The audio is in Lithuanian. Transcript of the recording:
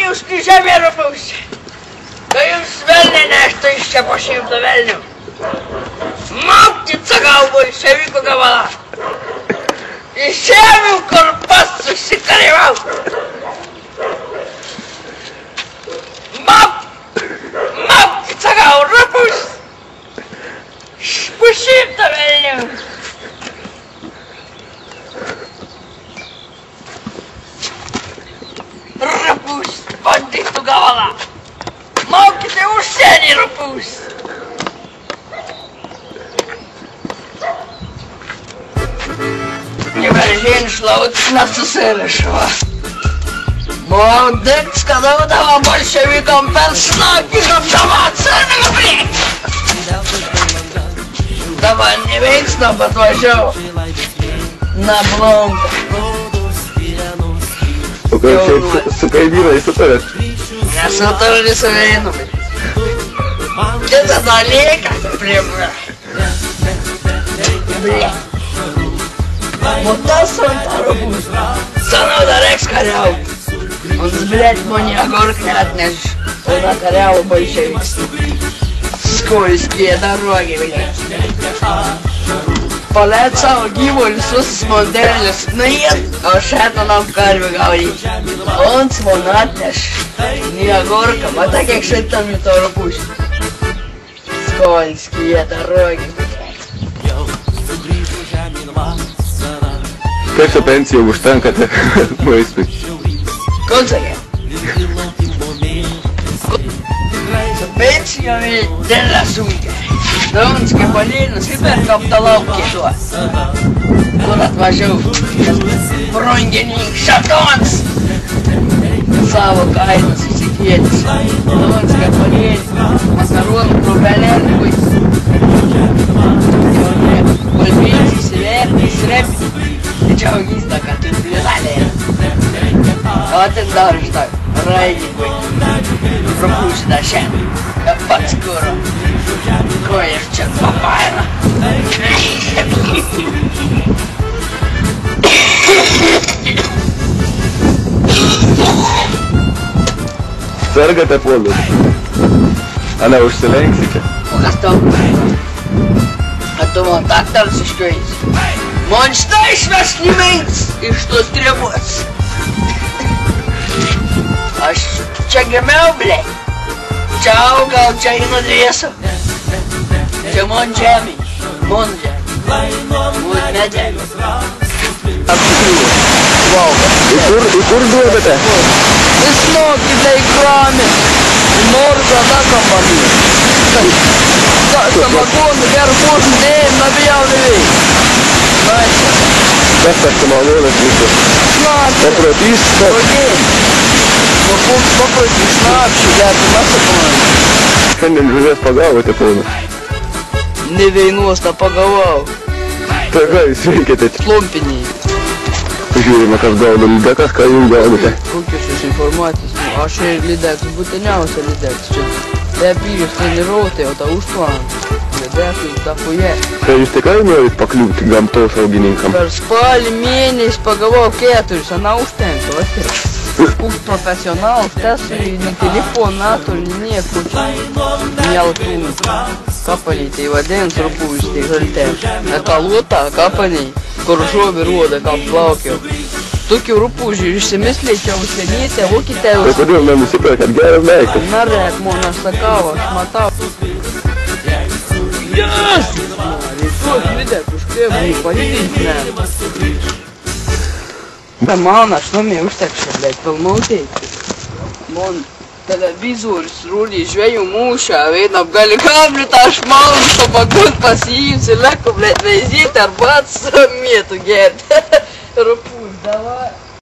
Jūs žemė rupus. Kai jums velnė nešta iš čia po 100 velnių. Maukit, sakau, bolševikų gabalą. Išėmiau, kur pats susikarimau. Maukit, sakau, rupus. Po 100 velnių. Rupus, banditų gabalą. Maukite užsienį, rupus. Теперь женщина насусырышего. Молодец, когда удава большевикам перснакикам даваться, блин! Давай не вечно подвожу на блонку. Ну, короче, супередина и сутовец. Я сутовец не суверену. Где-то далеко, блин. Блин. Вот tas un tā rupus. Sanauda Reks karjau. Un tas, блядь, mani agurki neatneš. Un tā karjau bolševiks. Скользкие дороги, блядь. Palēt savu gyvuļus uzsmondeļus. Nu iet, o šeit nam karvi gaudīt. Un man atneš. Ni agurka, man tā kiek šitam ir to rupus. Скользкие дороги. Какая пенсия у штанка-то мой спит? Концеге. Пенсиями della sugge. Donske полина сиперкапта лавки шла. Kur atvažiau brongininkas Šatons. Savo kainą susikėtis. Donske polina makaronų krūvelėlį. Polvijas įsirepi. Didžiau įstaka, tu plėtalė. O ten dar iš tą raidį, propūsi dar šiandien. Pats kuro. Ko ir čia papaina. Sergate puolella. Älä užsilenksite. O kas tau? Tu man taktars iškveis. Man šitą išvešni meins iš tos drėbos. Aš čia gimiau, blė. Čia augau, čia einu dviesą. Čia man žemė. Man žemė. Man medžemė. Wow. I kur duodate? Visnoki, blė, į kramį. Norga da kampanija. Samagonu geru puošų dėjim, nabijauliai. Tästä mä oon luullut nyt. Paprotista. Paprotista, gerti masakoną. Šiandien žuvies pagavote, ponas. Ne veinuostą pagavau. Tai ką jūs veikėte? Slumpiniai. Žiūrime, kas gaudo lydekas, ką jūs gaudote. Kokios šios informacijos? Aš ir lydekas būtiniausia lydekas. Čia pyrės treniruotė, o ta užtvaną. Lydekas ta fuje. Tai jūs tikrai norit pakliūti gamtos saugininkam? Per spalį mėnesį pagavau 4, ana užtenka. Koks profesionalas, tas ni telefoną turi nieko. Mieltūnų. Kapaniai tai vadins rupūs, tai žaltė. Etaluota kapaniai, kur žuvi ruoda, kam plaukiau. Tokių rupūžių išsimisliai užsienietė, vokite Tai kodėl nenusipirkat gerą veiką? Narek, man aš sakau, aš matau. Yes! Ryšos videk, užkėvai, pajudinti ne. Man, aš namie užtekšė, blėt, filmautai. Man televizorius rūlį žvėjų mūšą, veina apgali kablį, tą aš malų, pabagut pasiimsi, leku, blėt, veizyti, ar pats mėtų gerti. Rupūs, davai.